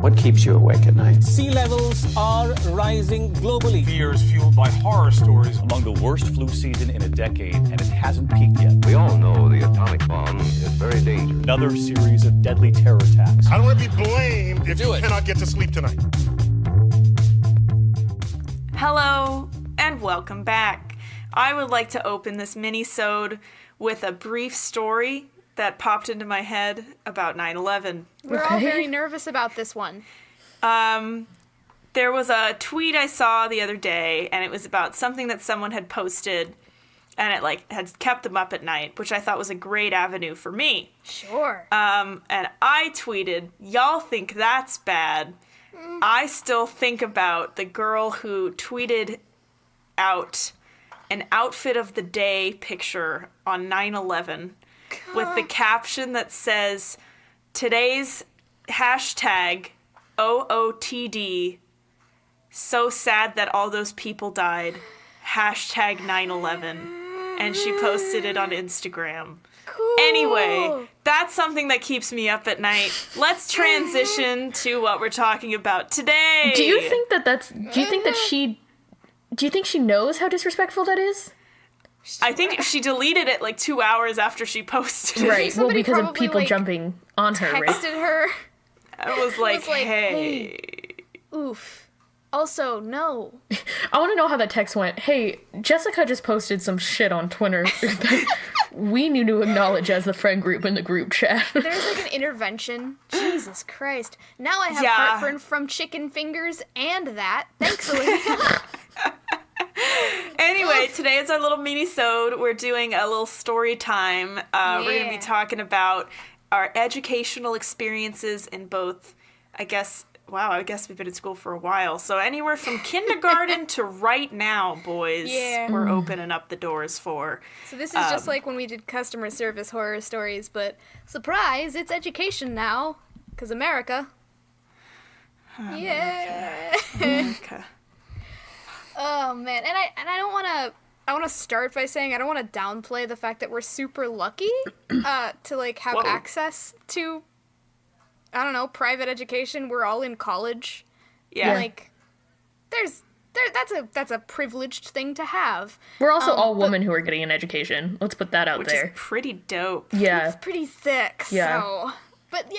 What keeps you awake at night? Sea levels are rising globally. Fears fueled by horror stories. Among the worst flu season in a decade, and it hasn't peaked yet. We all know the atomic bomb is very dangerous. Another series of deadly terror attacks. I don't want to be blamed if you cannot get to sleep tonight. Hello, and welcome back. I would like to open this mini-sode with a brief story that popped into my head about 9/11. We're all very nervous about this one. There was a tweet I saw the other day, and it was about something that someone had posted, and it had kept them up at night, which I thought was a great avenue for me. Sure. And I tweeted, "Y'all think that's bad. I still think about the girl who tweeted out an outfit of the day picture on 9/11 with the caption that says, today's hashtag OOTD, so sad that all those people died, hashtag 9/11. And she posted it on Instagram. Cool. Anyway, that's something that keeps me up at night. Let's transition to what we're talking about today. Do you think she knows how disrespectful that is? I think she deleted it 2 hours after she posted it. Right, well, because of people jumping on her, right? Texted her. I was like, hey. Oof. Also, no. I want to know how that text went. Hey, Jessica just posted some shit on Twitter that we need to acknowledge as the friend group in the group chat. There's an intervention. Jesus Christ. Now I have heartburn from chicken fingers and that. Thanks, Olivia. Anyway, today is our little mini-sode. We're doing a little story time. We're going to be talking about our educational experiences in both, I guess we've been in school for a while. So anywhere from kindergarten to right now, boys, we're opening up the doors for. So this is just like when we did customer service horror stories, but surprise, it's education now. Because America. Yeah. America. Oh man, and I don't want to. I want to start by saying I don't want to downplay the fact that we're super lucky to have access to, I don't know, private education. We're all in college. Yeah. That's a privileged thing to have. We're also all women who are getting an education. Let's put that out there. Which is pretty dope. Yeah. It's pretty thick. Yeah. So, but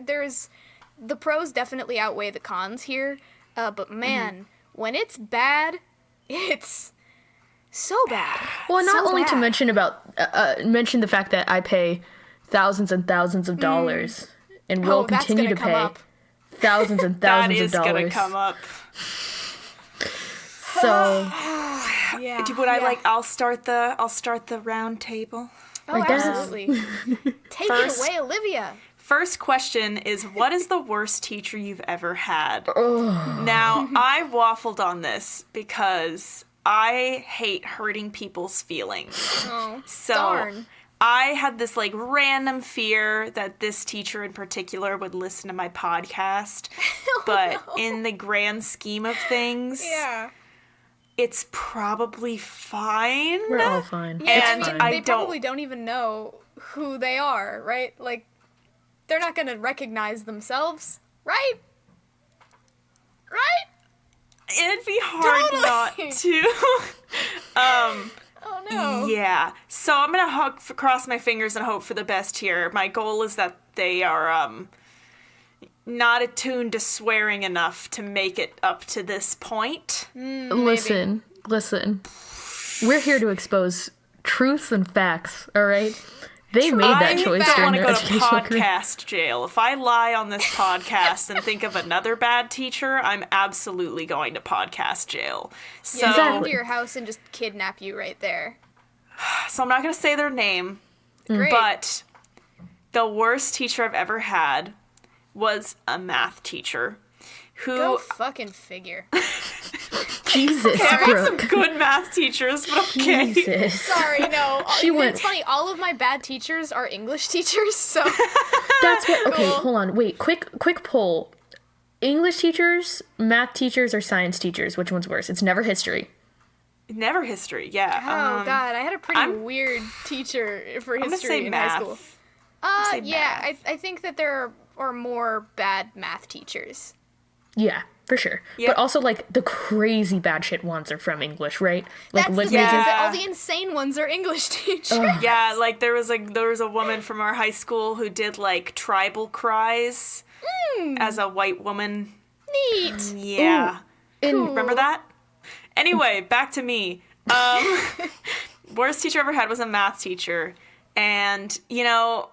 there's the pros definitely outweigh the cons here. But man. When it's bad, it's so bad. Well, not only to mention the fact that I pay thousands and thousands of dollars and will continue to pay thousands and thousands of dollars. That is going to come up. So, I'll start the round table. Oh, absolutely. Take it away, Olivia. First question is, what is the worst teacher you've ever had? Now, I waffled on this because I hate hurting people's feelings. Oh, so darn. I had this random fear that this teacher in particular would listen to my podcast. But in the grand scheme of things, it's probably fine. We're all fine. Yeah, it's fine. They probably don't even know who they are, right? They're not going to recognize themselves, right? Right? It'd be hard not to. Oh, no. Yeah. So I'm going to cross my fingers and hope for the best here. My goal is that they are not attuned to swearing enough to make it up to this point. Listen. We're here to expose truths and facts, all right? They made that choice during their educational career. I want to go to podcast jail. If I lie on this podcast and think of another bad teacher, I'm absolutely going to podcast jail. So, come into your house and just kidnap you right there. So I'm not going to say their name, Great. but the worst teacher I've ever had was a math teacher who... Go fucking figure. Jesus, okay, I've had Brooke. some good math teachers, but okay. Jesus. Sorry, no. It's funny, all of my bad teachers are English teachers, so... That's what... Okay, Cool. hold on. Wait, quick poll. English teachers, math teachers, or science teachers? Which one's worse? It's never history. Never history, yeah. Oh, God, I had a pretty weird teacher for history in high school. Say Yeah, math. I think that there or more bad math teachers. Yeah, for sure. Yeah. But also, like, the crazy bad shit ones are from English, right? Like, That's the thing, is that all the insane ones are English teachers. Yeah, like there was a woman from our high school who did like tribal cries as a white woman. Neat. Yeah. Cool. Remember that? Anyway, back to me. Worst teacher I ever had was a math teacher. And, you know,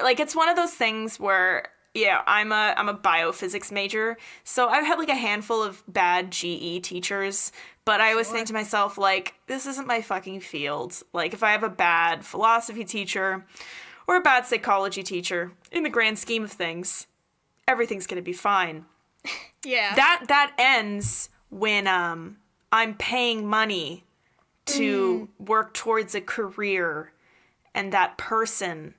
like it's one of those things where, yeah, I'm a biophysics major. So I've had like a handful of bad GE teachers, but I always think to myself, like, this isn't my fucking field. Like, if I have a bad philosophy teacher or a bad psychology teacher, in the grand scheme of things, everything's gonna be fine. Yeah. That ends when I'm paying money to work towards a career and that person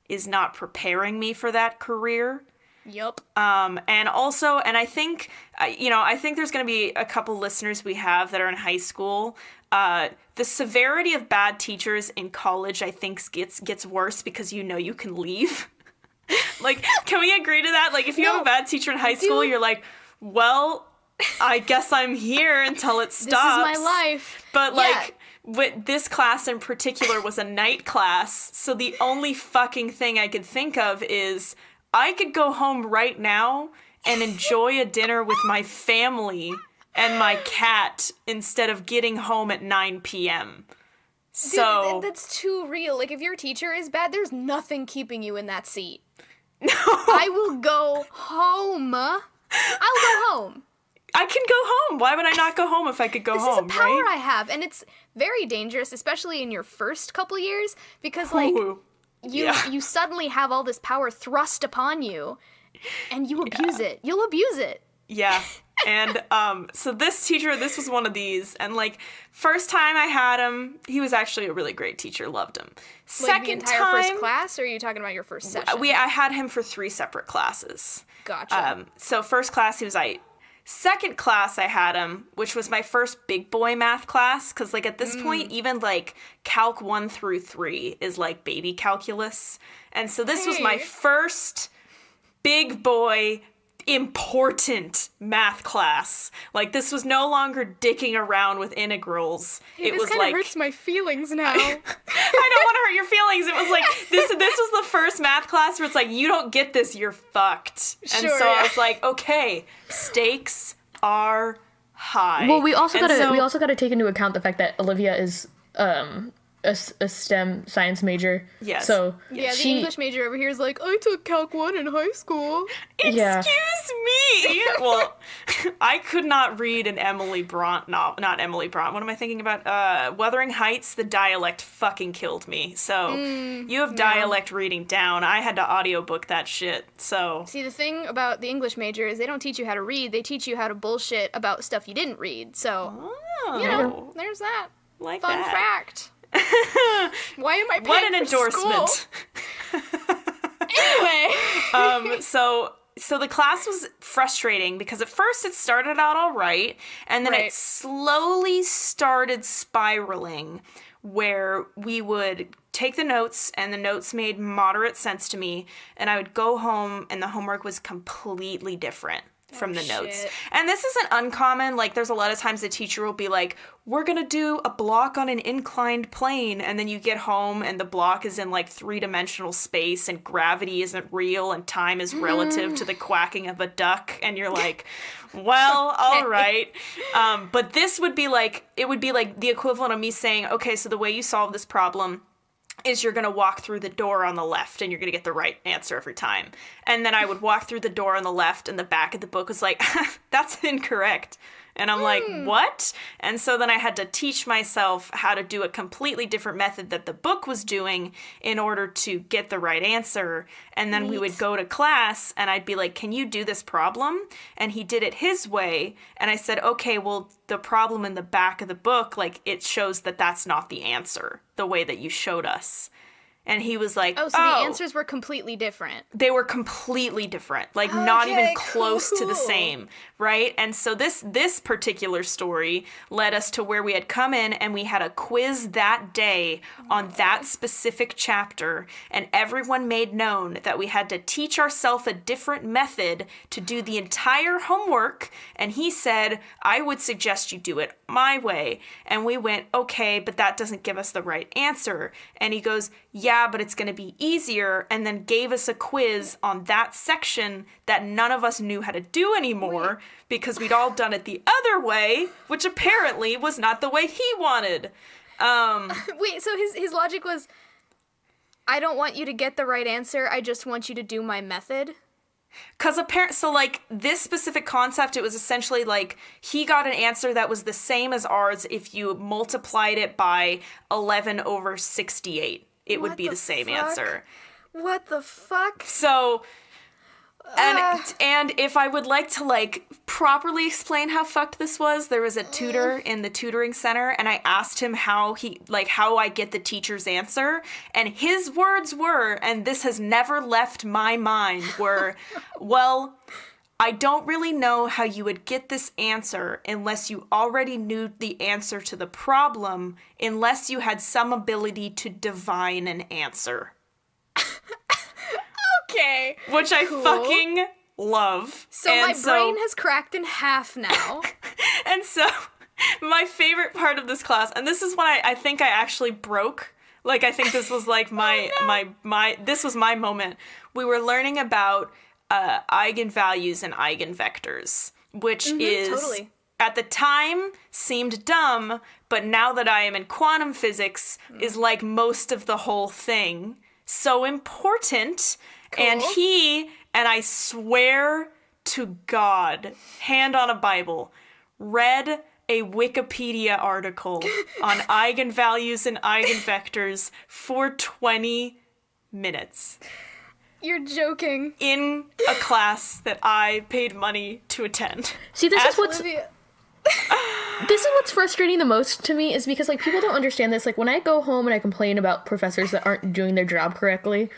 is not preparing me for that career. Yup. And I think, I think there's going to be a couple listeners we have that are in high school. The severity of bad teachers in college, I think, gets worse because you can leave. Like, can we agree to that? Like, if you have a bad teacher in high school, you're like, well, I guess I'm here until it stops. This is my life. But, like, this class in particular was a night class, so the only fucking thing I could think of is I could go home right now and enjoy a dinner with my family and my cat instead of getting home at 9 p.m. So... Dude, that's too real. Like, if your teacher is bad, there's nothing keeping you in that seat. No. I will go home. I'll go home. I can go home. Why would I not go home if I could go home, This is a power right? I have, and it's very dangerous, especially in your first couple years, because, like, Ooh. you suddenly have all this power thrust upon you, and you abuse it. You'll abuse it. Yeah. And so this was one of these. And, like, first time I had him, he was actually a really great teacher. Loved him. Like the entire time, first class, or are you talking about your first session? I had him for 3 separate classes. Gotcha. So first class, he was Second class, I had him, which was my first big boy math class. Because, like, at this point, even, like, Calc 1 through 3 is, like, baby calculus. And so this was my first big boy important math class. Like, this was no longer dicking around with integrals. Hey, it this was kind of like hurts my feelings now. I don't want to hurt your feelings. It was like this was the first math class where it's like, you don't get this, you're fucked. And Sure, so yeah. I was like, okay, stakes are high. Well, we also And gotta take into account the fact that Olivia is a STEM science major. Yes. So Yeah, the she, English major over here is like, I took Calc 1 in high school. Yeah. Excuse me. Well, I could not read an Emily Bront not Emily Bront. What am I thinking about? Wuthering Heights. The dialect fucking killed me. So you have dialect reading down. I had to audiobook that shit. So See, the thing about the English major is they don't teach you how to read, they teach you how to bullshit about stuff you didn't read. So, you know, there's that. like Fun that. fact. Why am I paying What an for endorsement. School? Anyway. So the class was frustrating because at first it started out all right, and then it Right. slowly started spiraling where we would take the notes and the notes made moderate sense to me, and I would go home and the homework was completely different from the notes. shit. And this isn't uncommon. Like, there's a lot of times the teacher will be like, we're gonna do a block on an inclined plane, and then you get home and the block is in like 3-dimensional space and gravity isn't real and time is relative to the quacking of a duck, and you're like, well, all right. But this would be like, it would be like the equivalent of me saying, okay, so the way you solve this problem is you're going to walk through the door on the left and you're going to get the right answer every time. And then I would walk through the door on the left and the back of the book was like, that's incorrect. And I'm like, what? And so then I had to teach myself how to do a completely different method that the book was doing in order to get the right answer. And then we would go to class and I'd be like, can you do this problem? And he did it his way. And I said, okay, well, the problem in the back of the book, like, it shows that that's not the answer the way that you showed us. And he was like, oh, so the answers were completely different. They were completely different, like not even close to the cool. same, right? And so this particular story led us to where we had come in and we had a quiz that day on that specific chapter, and everyone made known that we had to teach ourselves a different method to do the entire homework, and he said, I would suggest you do it my way. And we went, okay, but that doesn't give us the right answer. And he goes, yeah, but it's going to be easier, and then gave us a quiz on that section that none of us knew how to do anymore because we'd all done it the other way, which apparently was not the way he wanted. Wait, so his logic was, I don't want you to get the right answer, I just want you to do my method? Because so like this specific concept, it was essentially like he got an answer that was the same as ours if you multiplied it by 11 over 68. It would be the same answer. What the fuck? So, and if I would like to like properly explain how fucked this was, there was a tutor in the tutoring center, and I asked him how I get the teacher's answer, and his words were, and this has never left my mind, were, well, I don't really know how you would get this answer unless you already knew the answer to the problem, unless you had some ability to divine an answer. Okay. Which I fucking love. So my brain has cracked in half now. And so my favorite part of this class, and this is when I think I actually broke. Like, I think this was like this was my moment. We were learning about eigenvalues and eigenvectors, which is totally. at the time seemed dumb, but now that I am in quantum physics is like most of the whole thing. So important. Cool. And and I swear to God, hand on a Bible, read a Wikipedia article on eigenvalues and eigenvectors for 20 minutes. You're joking. In a class that I paid money to attend. See, this is what's frustrating the most to me, is because like people don't understand this. Like when I go home and I complain about professors that aren't doing their job correctly,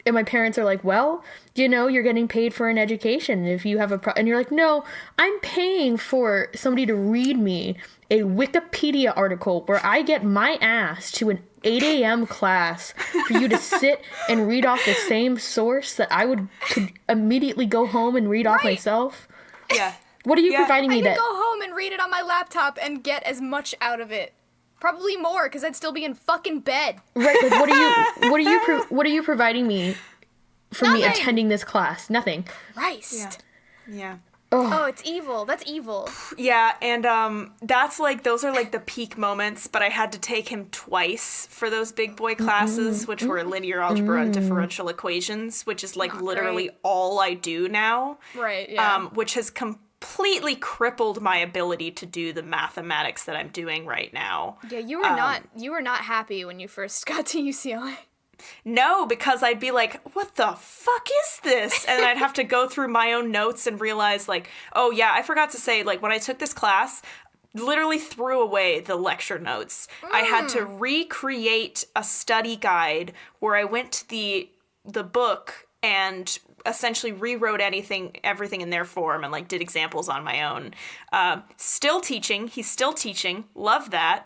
and my parents are like, well, you know, you're getting paid for an education. If you have and you're like, no, I'm paying for somebody to read me a Wikipedia article where I get my ass to an 8 a.m. class for you to sit and read off the same source that I could immediately go home and read off myself. Yeah. What are you providing me I that? could go home and read it on my laptop and get as much out of it. Probably more, because I'd still be in fucking bed. Right, like what are you providing me for me attending this class? Nothing. Christ. Yeah. Oh, it's evil. That's evil. Yeah, and that's like, those are like the peak moments, but I had to take him twice for those big boy classes, which were linear algebra and differential equations, which is like literally all I do now. Right, yeah. Which has completely crippled my ability to do the mathematics that I'm doing right now. Yeah, you were not happy when you first got to UCLA. No, because I'd be like, what the fuck is this? And I'd have to go through my own notes and realize like, oh yeah, I forgot to say, like when I took this class, literally threw away the lecture notes. I had to recreate a study guide where I went to the book and essentially rewrote everything in their form and like did examples on my own. Still teaching. He's still teaching. Love that.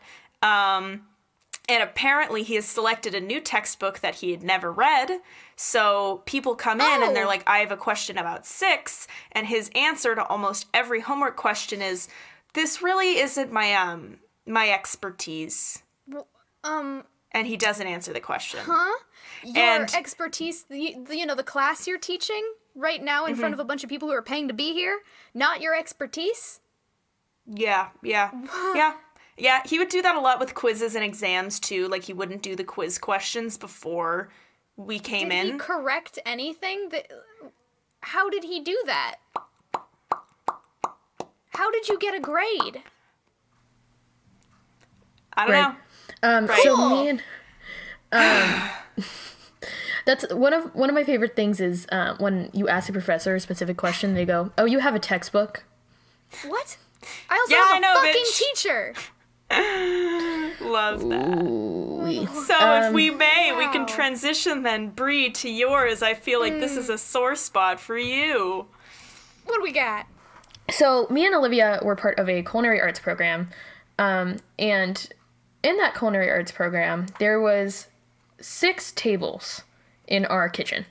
And apparently he has selected a new textbook that he had never read. So people come in and they're like, I have a question about 6. And his answer to almost every homework question is, this really isn't my expertise. And he doesn't answer the question. Huh? Your expertise, the class you're teaching right now in front of a bunch of people who are paying to be here, not your expertise? Yeah. Yeah, he would do that a lot with quizzes and exams, too. Like, he wouldn't do the quiz questions before we came in. Did he correct anything? How did he do that? How did you get a grade? I don't know. So me and... that's one of my favorite things is when you ask a professor a specific question, they go, oh, you have a textbook? What? I also have a fucking teacher. Love that. Absolutely. So if we may, we can wow. transition then, Bree, to yours. I feel like this is a sore spot for you. What do we got? So me and Olivia were part of a culinary arts program, and in that culinary arts program, there was 6 tables in our kitchen.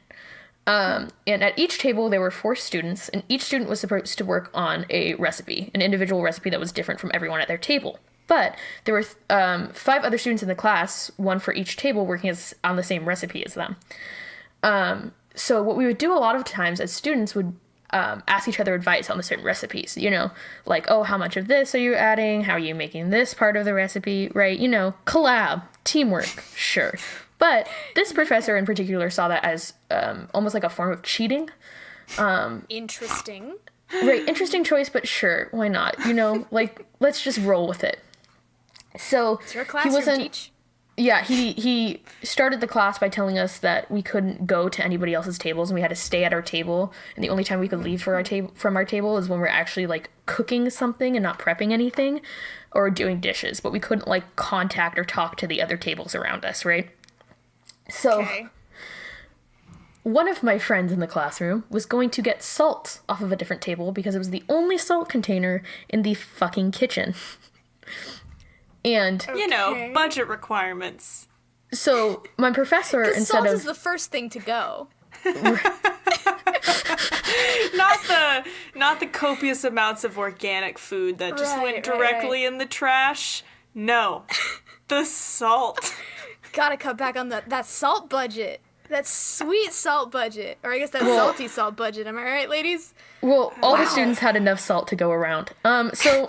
And at each table, there were 4 students, and each student was supposed to work on a recipe, an individual recipe that was different from everyone at their table. But there were 5 other students in the class, one for each table, working on the same recipe as them. So what we would do a lot of times as students would ask each other advice on the certain recipes, like, oh, how much of this are you adding? How are you making this part of the recipe, right? Collab, teamwork, sure. But this professor in particular saw that as almost like a form of cheating. Interesting. Right, interesting choice, but sure, why not? Like, let's just roll with it. So It's your classroom, teach. Yeah, he started the class by telling us that we couldn't go to anybody else's tables and we had to stay at our table. And the only time we could leave from our table is when we're actually like cooking something and not prepping anything or doing dishes. But we couldn't like contact or talk to the other tables around us, right? So one of my friends in the classroom was going to get salt off of a different table because it was the only salt container in the fucking kitchen. And budget requirements. So my professor, instead salt of is the first thing to go. Not the copious amounts of organic food that just went Right, directly in the trash. No, the salt. Gotta cut back on that salt budget. That sweet salt budget. Or I guess that salty salt budget. Am I right, ladies? well, all the students had enough salt to go around. So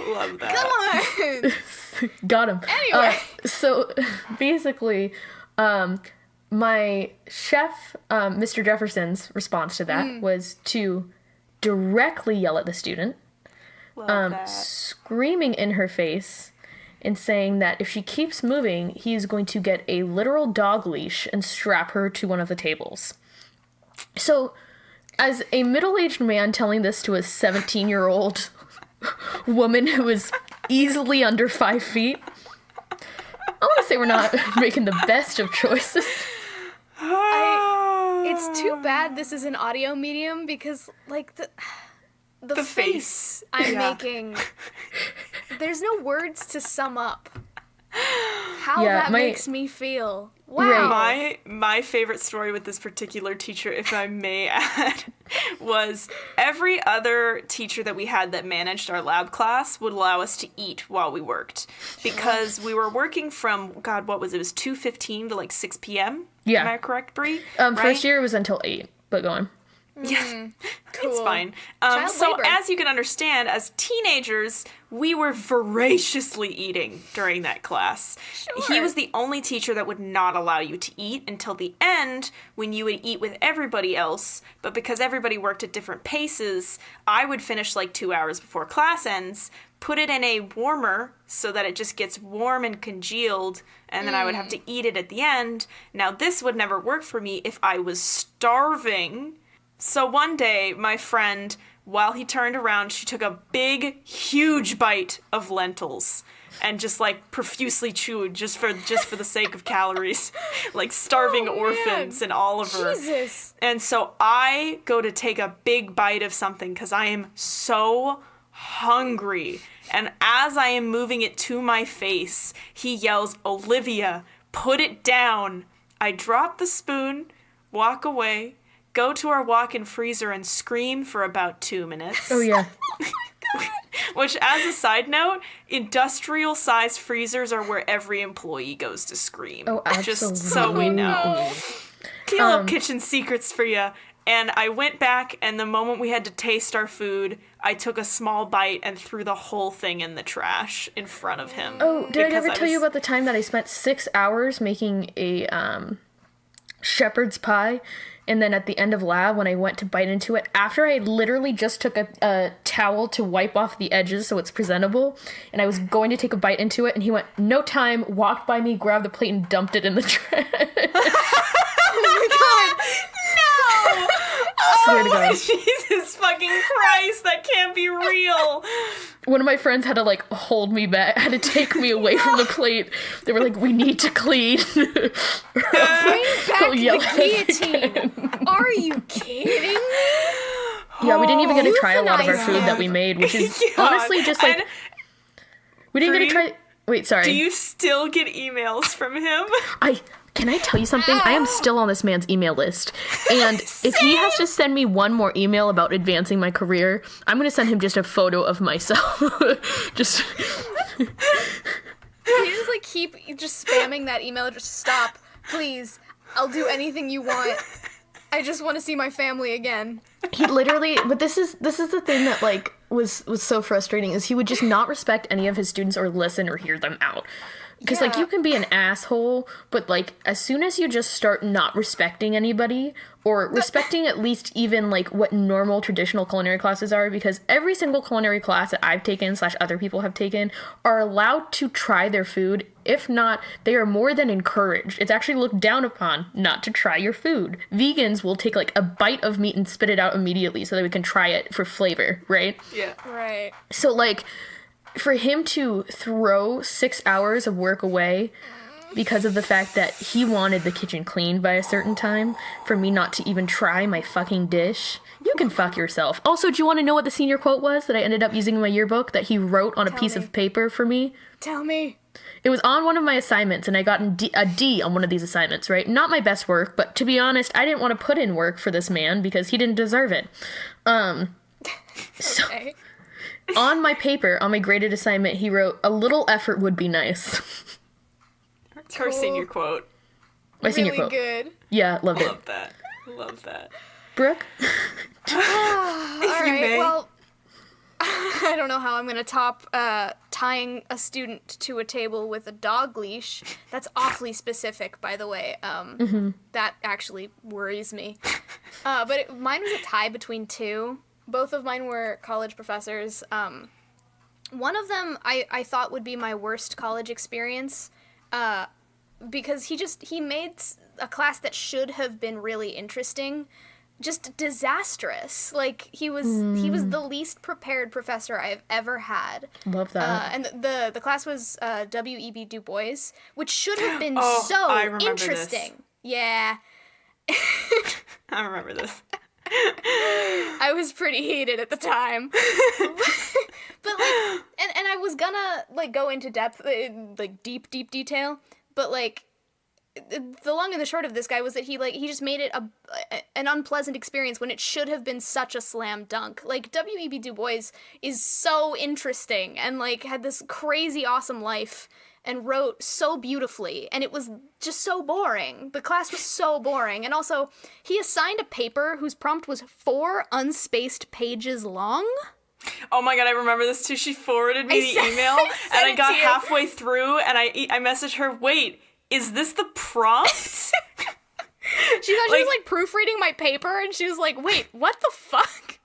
Love that. Come on. got him. Anyway. So basically, my chef, Mr. Jefferson's response to that was to directly yell at the student, Love that. screaming in her face and saying that if she keeps moving, he is going to get a literal dog leash and strap her to one of the tables. So, as a middle-aged man telling this to a 17-year-old woman who is easily under 5 feet, I want to say we're not making the best of choices. It's too bad this is an audio medium because, like, the face I'm making, there's no words to sum up how that makes me feel. Wow. Right. My favorite story with this particular teacher, if I may add, was every other teacher that we had that managed our lab class would allow us to eat while we worked. Because we were working from, what was it? It was 2:15 to like 6 p.m.? Yeah. Am I correct, Bree? First year it was until 8, but go on. Yeah, Cool. it's fine. Child So labor. as you can understand, as teenagers, we were voraciously eating during that class. Sure. He was the only teacher that would not allow you to eat until the end when you would eat with everybody else. But because everybody worked at different paces, I would finish like 2 hours before class ends, put it in a warmer so that it just gets warm and congealed, and then I would have to eat it at the end. Now, this would never work for me if I was starving. So one day, my friend, while he turned around, she took a big, huge bite of lentils and just like profusely chewed just for the sake of calories, like starving orphans and Oliver. Jesus. And so I go to take a big bite of something because I am so hungry. And as I am moving it to my face, he yells, "Olivia, put it down." I drop the spoon, walk away, go to our walk-in freezer and scream for about 2 minutes. Oh, yeah. Which, as a side note, industrial-sized freezers are where every employee goes to scream. Oh, absolutely. Just so we know. Little kitchen secrets for you. And I went back, and the moment we had to taste our food, I took a small bite and threw the whole thing in the trash in front of him. Oh, did I ever Because tell you about the time that I spent 6 hours making a shepherd's pie? And then at the end of lab, when I went to bite into it, after I literally just took a towel to wipe off the edges so it's presentable, and I was going to take a bite into it, and he went, "No time," walked by me, grabbed the plate, and dumped it in the trash. No! Swear to God. Jesus fucking Christ, that can't be real. One of my friends had to like hold me back, had to take me away from the plate. They were like, "We need to clean." Bring back the guillotine. Are you kidding me? Yeah, we didn't even get to try a lot of our Euthanize food him. that we made, which is God. honestly just like And we didn't get to Bree, try. Wait, sorry. do you still get emails from him? Can I tell you something? I am still on this man's email list. And if he has to send me one more email about advancing my career, I'm going to send him just a photo of myself. just You just like keep just spamming that email. Just stop, please. I'll do anything you want. I just want to see my family again. he literally, but this is the thing that like was so frustrating is he would just not respect any of his students or listen or hear them out. Because, like, Yeah. you can be an asshole, but, like, as soon as you just start not respecting anybody, or respecting at least even, like, what normal traditional culinary classes are, because every single culinary class that I've taken / other people have taken are allowed to try their food. If not, they are more than encouraged. It's actually looked down upon not to try your food. Vegans will take, like, a bite of meat and spit it out immediately so that we can try it for flavor, right? Yeah. Right. So, like, for him to throw 6 hours of work away because of the fact that he wanted the kitchen cleaned by a certain time, for me not to even try my fucking dish, you can fuck yourself. Also, do you want to know what the senior quote was that I ended up using in my yearbook that he wrote on a piece me. of paper for me? Tell me. It was on one of my assignments, and I got a D on one of these assignments, right? Not my best work, but to be honest, I didn't want to put in work for this man because he didn't deserve it. So... Okay. On my paper, on my graded assignment, he wrote, "A little effort would be nice." It's her senior quote. My senior Really quote. good. Yeah, loved it. Love that. Love that. Brooke? If All you right. may. Well, I don't know how I'm gonna top tying a student to a table with a dog leash. That's awfully specific, by the way. That actually worries me. But mine was a tie between two. Both of mine were college professors. One of them I thought would be my worst college experience because he made a class that should have been really interesting just disastrous. Like he was the least prepared professor I've ever had. Love that. And the class was W.E.B. Du Bois, which should have been I so remember this. interesting. Yeah. I remember this. I was pretty heated at the time. But like and I was gonna like go into depth like deep detail, but like the long and the short of this guy was that he just made it an unpleasant experience when it should have been such a slam dunk. Like W.E.B. Du Bois is so interesting and like had this crazy awesome life and wrote so beautifully, and it was just so boring. The class was so boring. And also, he assigned a paper whose prompt was 4 unspaced pages long. Oh my god, I remember this too. She forwarded me the email, I and I it got to you. halfway through, and I messaged her, wait, is this the prompt? She thought she was like proofreading my paper, and she was like, wait, what the fuck?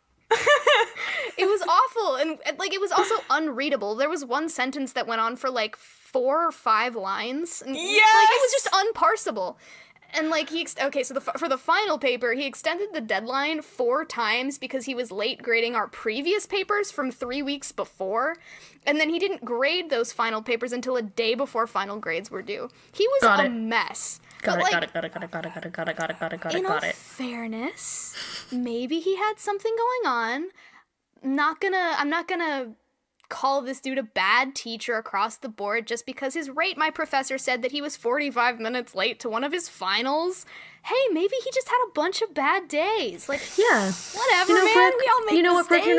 It was awful, and like it was also unreadable. There was one sentence that went on for like 4 or 5 lines. And, like it was just unparsable. And like so for the final paper, he extended the deadline 4 times because he was late grading our previous papers from 3 weeks before, and then he didn't grade those final papers until a day before final grades were due. He was a mess. Got But, it, like, got in all it. fairness, maybe he had something going on. I'm not gonna call this dude a bad teacher across the board just because his my professor said that he was 45 minutes late to one of his finals. Hey, maybe he just had a bunch of bad days. Like, Yeah. whatever, man. Brooke, We all make you know what, Brooke? mistakes.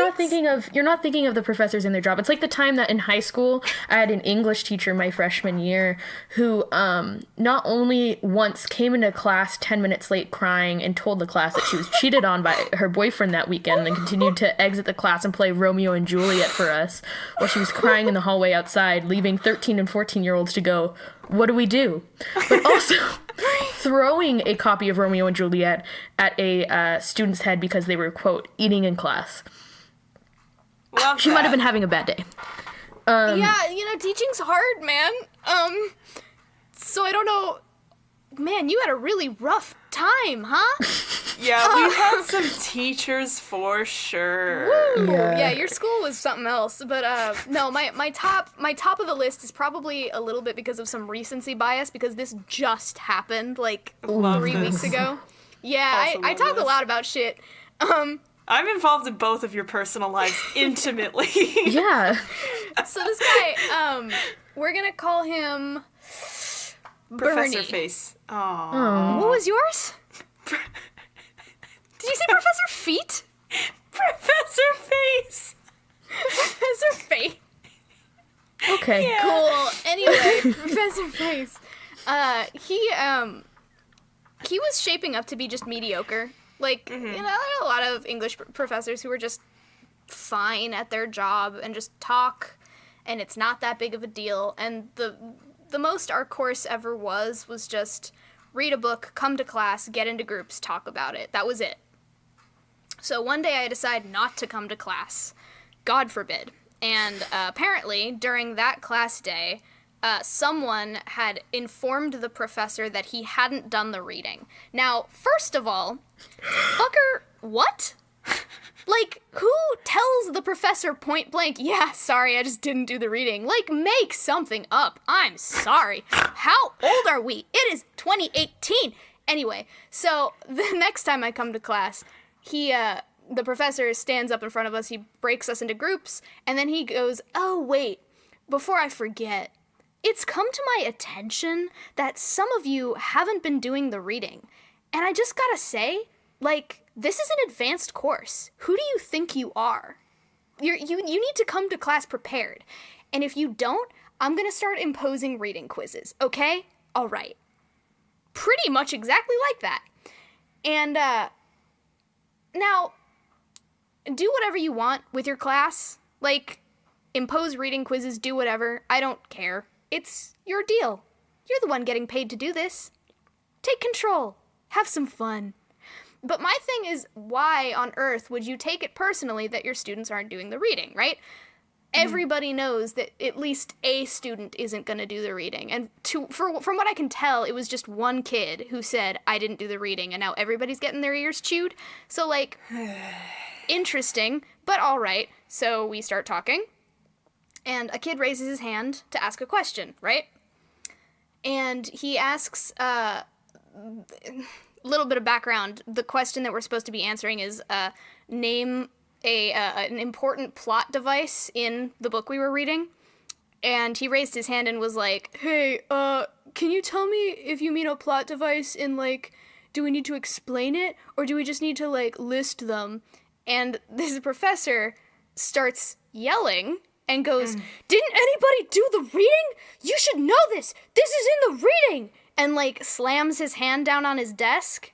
You're not thinking of the professors in their job. It's like the time that in high school I had an English teacher my freshman year who not only once came into class 10 minutes late crying and told the class that she was cheated on by her boyfriend that weekend and continued to exit the class and play Romeo and Juliet for us while she was crying in the hallway outside, leaving 13 and 14-year-olds to go, what do we do? But also throwing a copy of Romeo and Juliet at a student's head because they were, quote, eating in class. Love She that. might have been having a bad day. Yeah, teaching's hard, man. So I don't know. Man, you had a really rough time, huh? Yeah, we've had some teachers for sure. Woo! Yeah. Yeah, your school was something else. But no, my top of the list is probably a little bit because of some recency bias because this just happened like Love 3 weeks this. ago. Yeah, Also I love talk this. a lot about shit. I'm involved in both of your personal lives intimately. Yeah. So this guy, we're gonna call him Professor Bernie. Face. Aww. Oh. What was yours? Did you say Professor Feet? Professor Face. Professor Face. Okay. Yeah. Cool. Anyway, Professor Face. He was shaping up to be just mediocre. Like, you know, there are a lot of English professors who are just fine at their job and just talk, and it's not that big of a deal. And the most our course ever was just read a book, come to class, get into groups, talk about it. That was it. So one day I decided not to come to class. God forbid. And apparently, during that class day, someone had informed the professor that he hadn't done the reading. Now, first of all, fucker, what? Like, who tells the professor point blank, yeah, sorry, I just didn't do the reading? Like, make something up. I'm sorry. How old are we? It is 2018. Anyway, so the next time I come to class, the professor stands up in front of us, he breaks us into groups, and then he goes, oh, wait, before I forget, it's come to my attention that some of you haven't been doing the reading. And I just gotta say, like, this is an advanced course. Who do you think you are? You need to come to class prepared. And if you don't, I'm gonna start imposing reading quizzes, okay? All right. Pretty much exactly like that. And, now, do whatever you want with your class. Like, impose reading quizzes, do whatever. I don't care. It's your deal. You're the one getting paid to do this. Take control. Have some fun. But my thing is, why on earth would you take it personally that your students aren't doing the reading, right? Everybody knows that at least a student isn't going to do the reading. And from what I can tell, it was just one kid who said, I didn't do the reading, and now everybody's getting their ears chewed. So, like, interesting, but all right. So we start talking, and a kid raises his hand to ask a question, right? And he asks, little bit of background. The question that we're supposed to be answering is name an important plot device in the book we were reading. And he raised his hand and was like, hey, can you tell me if you mean a plot device in, like, do we need to explain it, or do we just need to, like, list them? And this professor starts yelling and goes, didn't anybody do the reading? You should know this. This is in the reading. And, like, slams his hand down on his desk.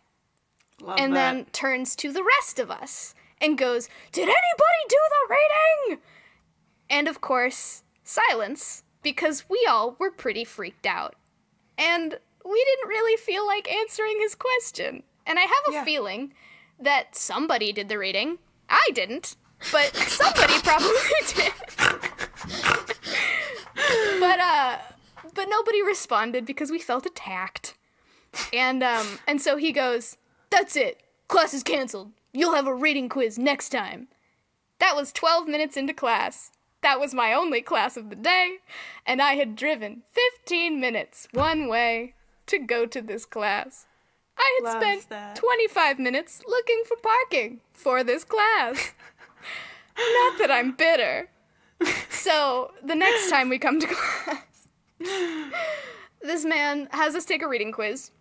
Love And that. then turns to the rest of us and goes, did anybody do the reading? And of course, silence, because we all were pretty freaked out. And we didn't really feel like answering his question. And I have a feeling that somebody did the reading. I didn't, but somebody probably did. But nobody responded because we felt attacked. And so he goes, that's it. Class is canceled. You'll have a reading quiz next time. That was 12 minutes into class. That was my only class of the day, and I had driven 15 minutes one way to go to this class. I had Love spent that. 25 minutes looking for parking for this class. Not that I'm bitter. So, the next time we come to class, this man has us take a reading quiz.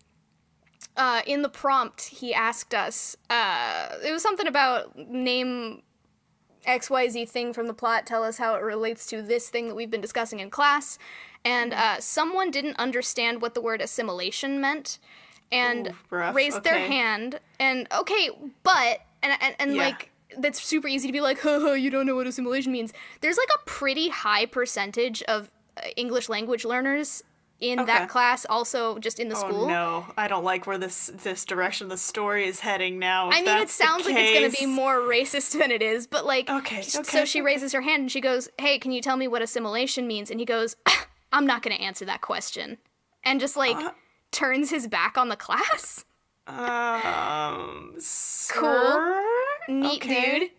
In the prompt, he asked us, it was something about name XYZ thing from the plot, tell us how it relates to this thing that we've been discussing in class. And someone didn't understand what the word assimilation meant and Ooh, rough. raised their Okay. hand. And, okay, but, and Yeah. like, that's super easy to be like, haha, you don't know what assimilation means. There's like a pretty high percentage of English language learners in that class, also just in the school. Oh no, I don't like where this direction the story is heading now. if I mean, it that's the sounds like it's going to be case. more racist than it is, but like, Okay, so she raises her hand and she goes, hey, can you tell me what assimilation means? And he goes, I'm not going to answer that question. And just like turns his back on the class. Sir? Neat Okay. dude.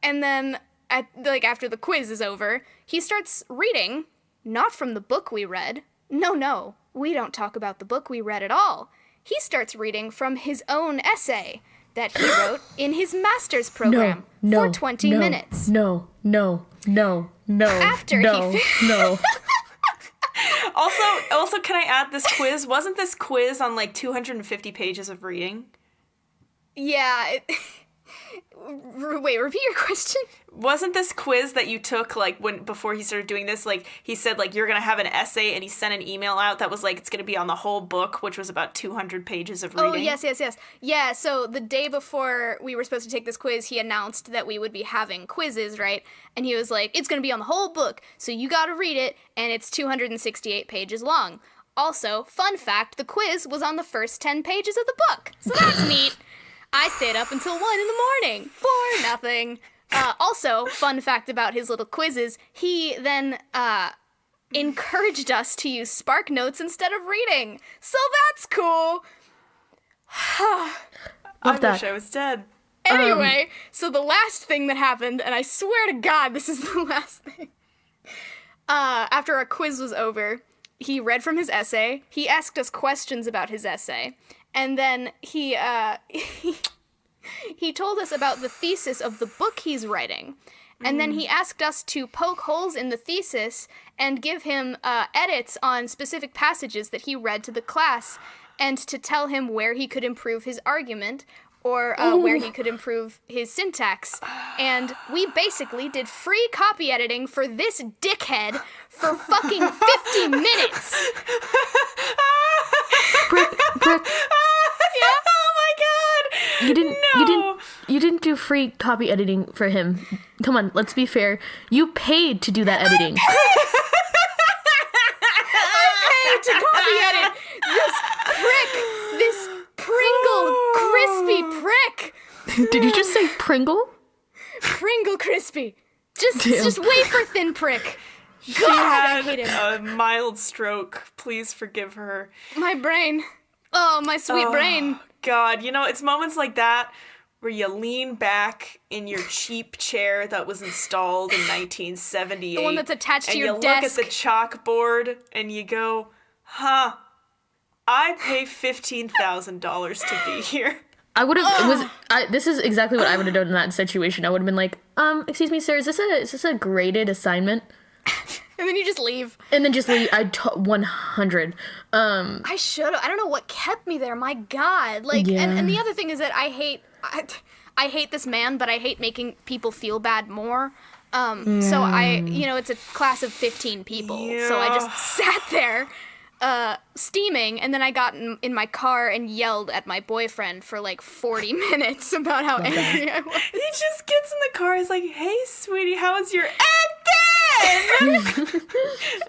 And then, after the quiz is over, he starts reading, not from the book we read. No, we don't talk about the book we read at all. He starts reading from his own essay that he wrote in his master's program for 20 minutes. No. After he no. Also, can I add this quiz? Wasn't this quiz on like 250 pages of reading? Yeah. Wait, repeat your question? Wasn't this quiz that you took like before he started doing this, like he said like you're gonna have an essay, and he sent an email out that was like it's gonna be on the whole book, which was about 200 pages of reading? Oh, yes. Yeah, so the day before we were supposed to take this quiz, he announced that we would be having quizzes, right? And he was like, it's gonna be on the whole book, so you gotta read it, and it's 268 pages long. Also, fun fact, the quiz was on the first 10 pages of the book, so that's neat. I stayed up until 1 a.m. for nothing. Also, fun fact about his little quizzes, he then encouraged us to use Spark Notes instead of reading. So that's cool. I wish I was dead. Anyway, so the last thing that happened, and I swear to God this is the last thing. After our quiz was over, he read from his essay. He asked us questions about his essay. And then he told us about the thesis of the book he's writing. And then he asked us to poke holes in the thesis and give him edits on specific passages that he read to the class, and to tell him where he could improve his argument or where he could improve his syntax. And we basically did free copy editing for this dickhead for fucking 50 minutes. Brooke, Yeah. Oh my God. you didn't do free copy editing for him. Come on, let's be fair. You paid to do that editing. I paid to copy edit this Pringle crispy prick. Did you just say Pringle? Pringle crispy. Just Damn. wafer thin prick. She God, I hate had him. a mild stroke. Please forgive her. My brain. Oh, my sweet brain. God, it's moments like that where you lean back in your cheap chair that was installed in 1978. The one that's attached to and your you desk. look at the chalkboard and you go, huh, I pay $15,000 to be here. I would have. This is exactly what I would have done in that situation. I would have been like, excuse me, sir, is this a graded assignment? And then you just leave. And then just leave. 100. I should have. I don't know what kept me there. My God. Like, Yeah. and the other thing is that I hate this man, but I hate making people feel bad more. So it's a class of 15 people. So I just sat there, steaming, and then I got in my car and yelled at my boyfriend for like 40 minutes about how angry I was. He just gets in the car. He's like, hey, sweetie, how was your... And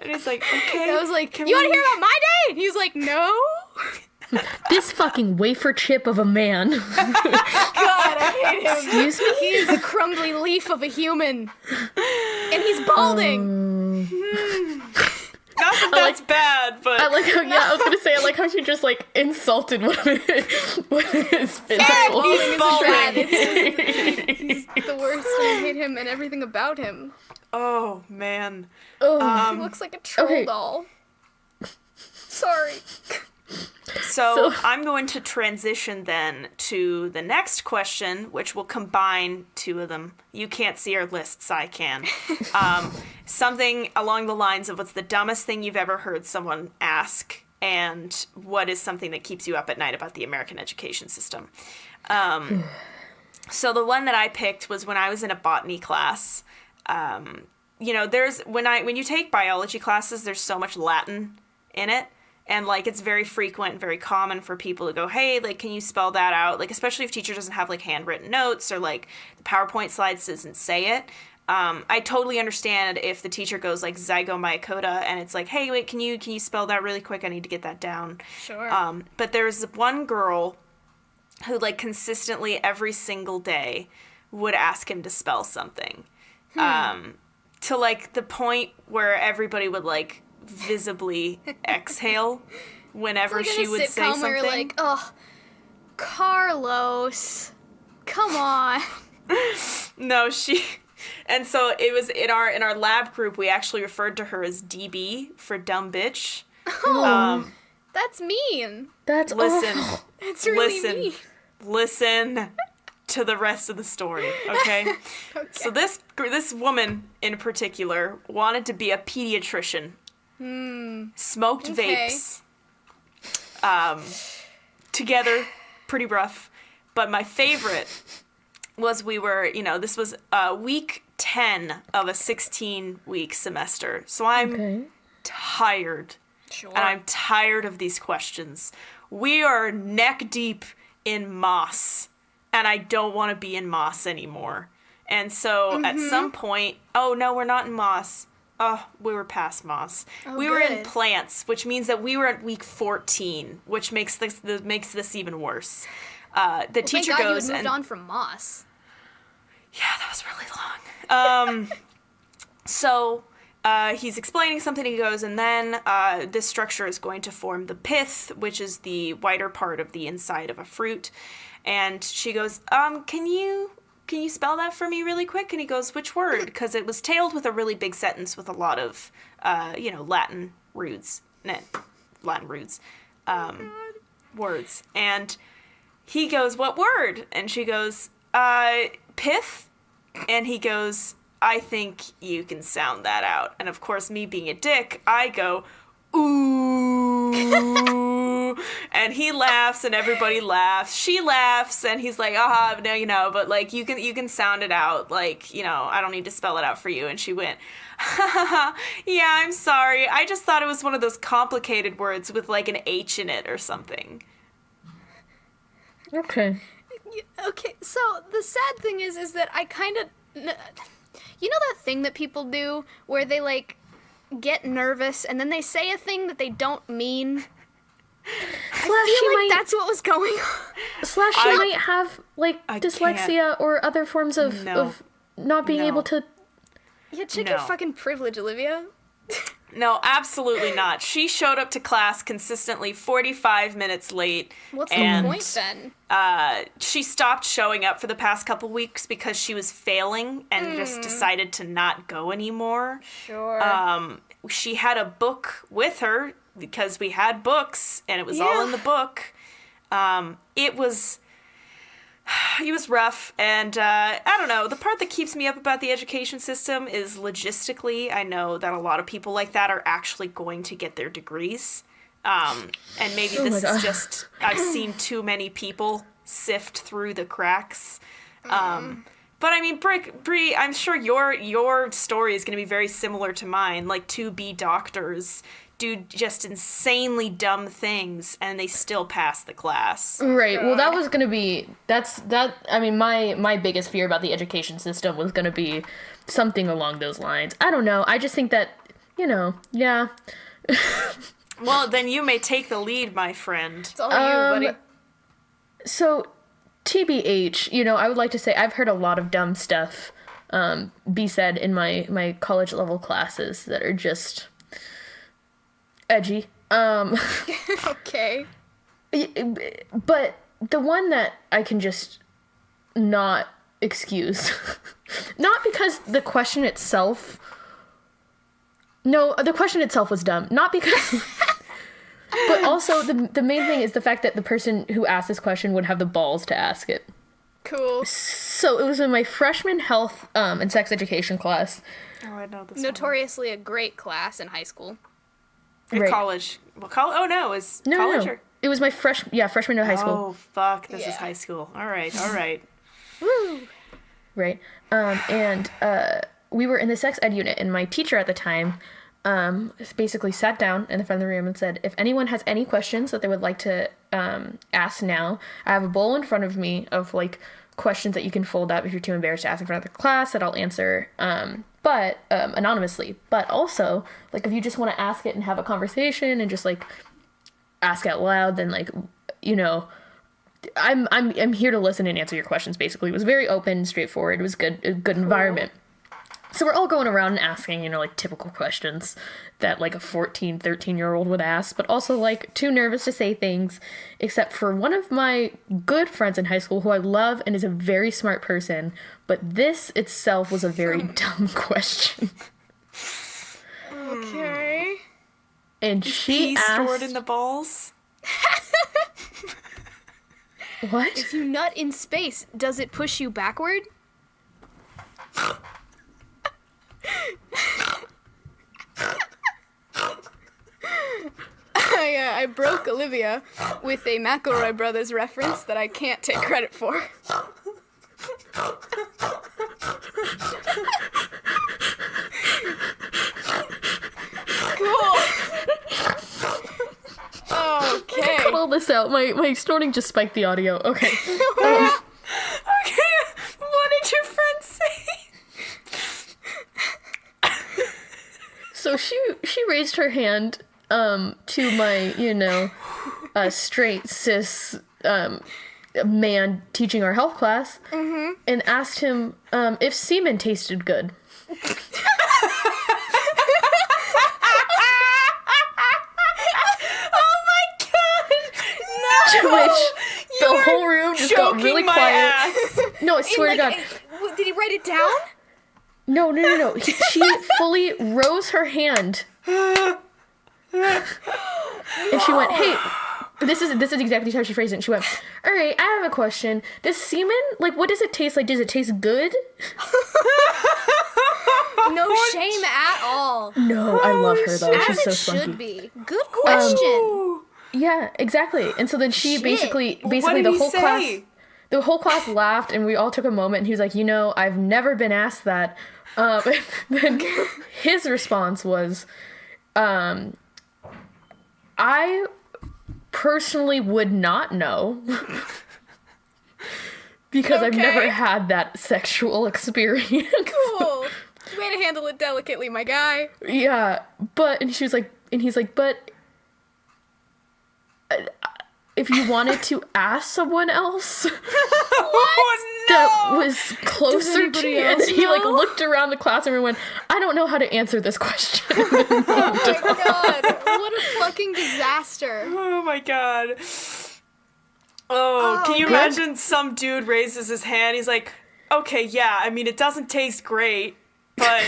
he's like, okay. I was like, you want to hear about my day? And he was like, no. This fucking wafer chip of a man. God, I hate him. Excuse me? He's a crumbly leaf of a human. And he's balding. Not that that's bad, but... I was gonna say, I like how she just, like, insulted one of his physical. he's balding. He's the worst, and I hate him and everything about him. Oh, man. He looks like a troll okay. doll. Sorry. So I'm going to transition then to the next question, which will combine two of them. You can't see our lists, I can. Something along the lines of what's the dumbest thing you've ever heard someone ask, and what is something that keeps you up at night about the American education system. So the one that I picked was when I was in a botany class. There's when you take biology classes, there's so much Latin in it. And, like, it's very frequent and very common for people to go, hey, like, can you spell that out? Like, especially if teacher doesn't have, like, handwritten notes or, like, the PowerPoint slides doesn't say it. I totally understand if the teacher goes, like, zygomycota and it's like, hey, wait, can you spell that really quick? I need to get that down. Sure. But there's one girl who, like, consistently every single day would ask him to spell something. To, like, the point where everybody would, like, visibly exhale whenever Like she in a would say sitcom something. where you're like, oh, Carlos. Come on. No, and so it was in our lab group, we actually referred to her as DB for dumb bitch. That's mean. That's Listen, awful. That's really listen, mean. listen to the rest of the story, okay? So this woman in particular wanted to be a pediatrician. Smoked Okay. vapes. Together, pretty rough. But my favorite was this was week 10 of a 16-week semester. So I'm tired. Sure. And I'm tired of these questions. We are neck deep in moss, and I don't want to be in moss anymore. And so at some point, oh no, we're not in moss. Oh, we were past moss. We were in good. plants, which means that we were at week 14, which makes this even worse. The teacher Thank God goes you had moved and on from Moss. yeah, that was really long. So he's explaining something. He goes, and then this structure is going to form the pith, which is the whiter part of the inside of a fruit. And she goes, can you spell that for me really quick? And he goes, which word? Because it was tailed with a really big sentence with a lot of, Latin roots. Words. And he goes, what word? And she goes, pith? And he goes, I think you can sound that out. And of course, me being a dick, I go, ooh. And he laughs and everybody laughs. She laughs and he's like, no, but like you can sound it out. Like, I don't need to spell it out for you. And she went, yeah, I'm sorry. I just thought it was one of those complicated words with like an H in it or something. Okay. Okay, so the sad thing is that I kind of... You know that thing that people do where they, like, get nervous and then they say a thing that they don't mean? I feel like that's what was going on. She might have, like, I dyslexia or other forms of not being able to... Yeah, check your fucking privilege, Olivia. No, absolutely not. She showed up to class consistently 45 minutes late. What's and, the point then? She stopped showing up for the past couple weeks because she was failing and just decided to not go anymore. Sure. She had a book with her because we had books and it was all in the book. It was rough, and I don't know, the part that keeps me up about the education system is logistically, I know that a lot of people like that are actually going to get their degrees, and maybe this is just, I've seen too many people sift through the cracks, but I mean, Bree, I'm sure your story is going to be very similar to mine, like 2B doctors do just insanely dumb things and they still pass the class. Right. Well, that was going to be... I mean, my biggest fear about the education system was going to be something along those lines. I don't know. I just think that, yeah. Well, then you may take the lead, my friend. It's all you, buddy. So, TBH, I would like to say I've heard a lot of dumb stuff be said in my college level classes that are just... edgy. Okay. But the one that I can just not excuse, not because the question itself... No, the question itself was dumb. Not because... But also, the main thing is the fact that the person who asked this question would have the balls to ask it. Cool. So it was in my freshman health and sex education class. Oh, I know this Notoriously a great class in high school. In Right. college. Well, oh, no, it was No, college no. or... It was my freshman in high school. Oh, fuck, this is Yeah. high school. All right. Woo! Right. And we were in the sex ed unit, and my teacher at the time basically sat down in the front of the room and said, if anyone has any questions that they would like to ask now, I have a bowl in front of me of, like, questions that you can fold up if you're too embarrassed to ask in front of the class that I'll answer, but anonymously. But also, like, if you just want to ask it and have a conversation and just, like, ask out loud, then, like, I'm here to listen and answer your questions, basically. It was very open, straightforward. It was a good environment. So we're all going around and asking, like, typical questions that, like, a 14, 13-year-old would ask, but also, like, too nervous to say things, except for one of my good friends in high school who I love and is a very smart person, but this itself was a very dumb question. Okay. And she asked... stored in the balls? What? If you nut in space, does it push you backward? I broke Olivia with a McElroy Brothers reference that I can't take credit for. Cool. Okay. Cut all this out. My snorting just spiked the audio. Okay. Okay, what did your friend say? So she raised her hand to my, straight cis man teaching our health class and asked him if semen tasted good. To which the whole room just got really quiet. Ass. No, I swear to God. Did he write it down? No. She fully rose her hand. And she went, hey, this is exactly how she phrased it. And she went, all right, I have a question. This semen, like, what does it taste like? Does it taste good? No shame at all. No, I love her, though. As She's so it spunky. should be. Good question. Yeah, exactly. And so then she Shit. basically What did the he whole say? class, the whole class laughed, and we all took a moment. And he was like, I've never been asked that. Then his response was, I personally would not know because I've never had that sexual experience. Cool. Way to handle it delicately, my guy. Yeah, and he's like, but if you wanted to ask someone else that was closer to you, and then he like looked around the classroom and went, I don't know how to answer this question. Oh my god, what a fucking disaster. Oh my god. Oh, can you imagine some dude raises his hand, he's like, okay, yeah, I mean, it doesn't taste great, but...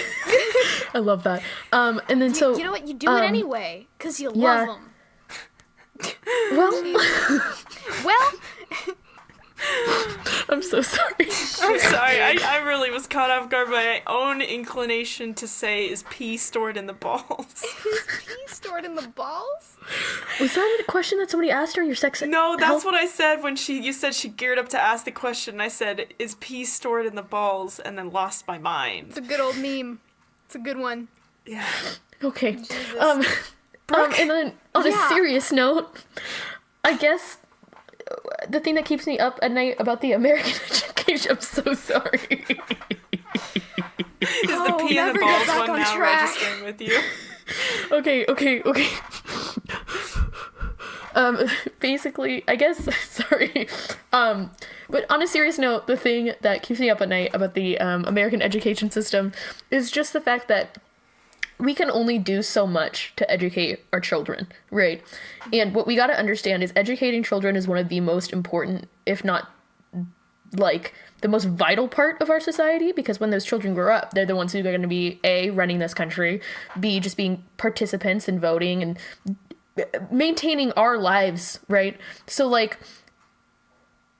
I love that. And then so... You know what, you do it anyway, because you yeah. love them. Well... Well... I'm so sorry. I'm sorry, I really was caught off guard by my own inclination to say, is pee stored in the balls? Is pee stored in the balls? Was that a question that somebody asked during your sex? No, that's what I said when you said she geared up to ask the question, and I said, is pee stored in the balls? And then lost my mind. It's a good old meme. It's a good one. Yeah. Okay. And then on a serious note, I guess the thing that keeps me up at night about the American education, I'm so sorry. Is the pee in the never balls get back one on now track. registering with you? Okay. Basically, I guess, sorry. But on a serious note, the thing that keeps me up at night about the American education system is just the fact that we can only do so much to educate our children, right? And what we got to understand is educating children is one of the most important, if not like the most vital part of our society, because when those children grow up, they're the ones who are going to be A, running this country, B, just being participants in voting and maintaining our lives, right? So like,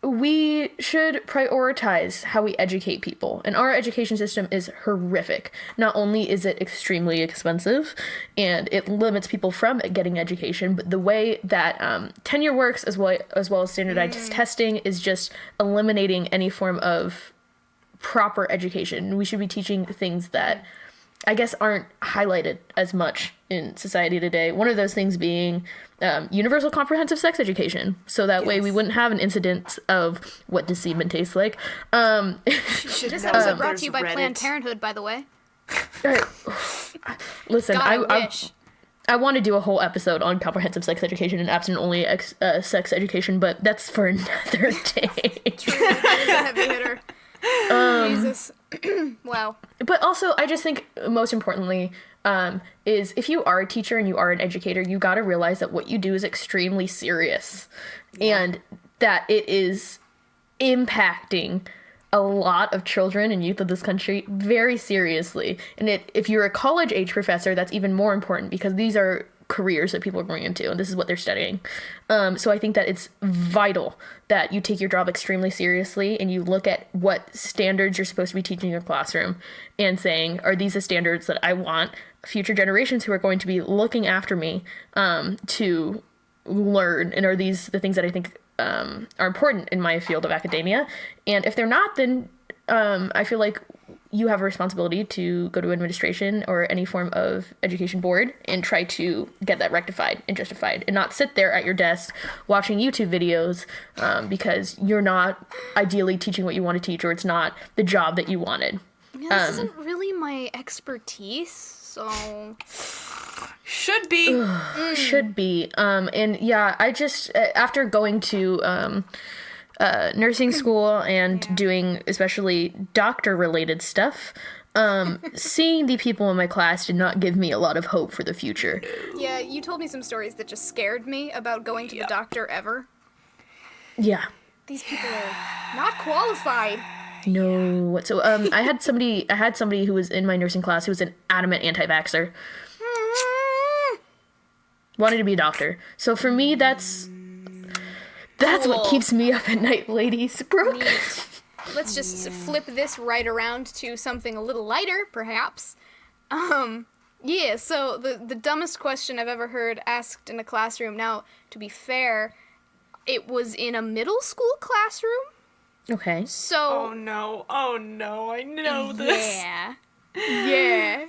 we should prioritize how we educate people, and our education system is horrific. Not only is it extremely expensive and it limits people from getting education, but the way that tenure works as well as standardized testing is just eliminating any form of proper education. We should be teaching things that I guess aren't highlighted as much in society today. One of those things being universal comprehensive sex education. So that way we wouldn't have an incident of what does semen taste like. This episode brought to you by Planned Parenthood, by the way. Listen, God, I wish. I want to do a whole episode on comprehensive sex education and abstinent-only sex education, but that's for another day. True, that is a heavy hitter. Jesus. Wow. But also, I just think most importantly, is if you are a teacher and you are an educator, you got to realize that what you do is extremely serious and that it is impacting a lot of children and youth of this country very seriously. And if you're a college age professor, that's even more important because these are careers that people are going into and this is what they're studying. So I think that it's vital that you take your job extremely seriously and you look at what standards you're supposed to be teaching in your classroom and saying, are these the standards that I want future generations who are going to be looking after me to learn? And are these the things that I think are important in my field of academia? And if they're not, then I feel like you have a responsibility to go to administration or any form of education board and try to get that rectified and justified and not sit there at your desk watching YouTube videos because you're not ideally teaching what you want to teach or it's not the job that you wanted. Yeah, this isn't really my expertise, so... Should be. Should be. And yeah, I just, after going to nursing school and doing especially doctor-related stuff, seeing the people in my class did not give me a lot of hope for the future. Yeah, you told me some stories that just scared me about going to the doctor ever. Yeah. These people are not qualified. No. So I had somebody who was in my nursing class who was an adamant anti-vaxxer. Wanted to be a doctor. So for me, that's what keeps me up at night, ladies. Brooke. Let's just flip this right around to something a little lighter, perhaps. Yeah, so the dumbest question I've ever heard asked in a classroom. Now, to be fair, it was in a middle school classroom. Okay. So... Oh no, I know this. Yeah. Yeah.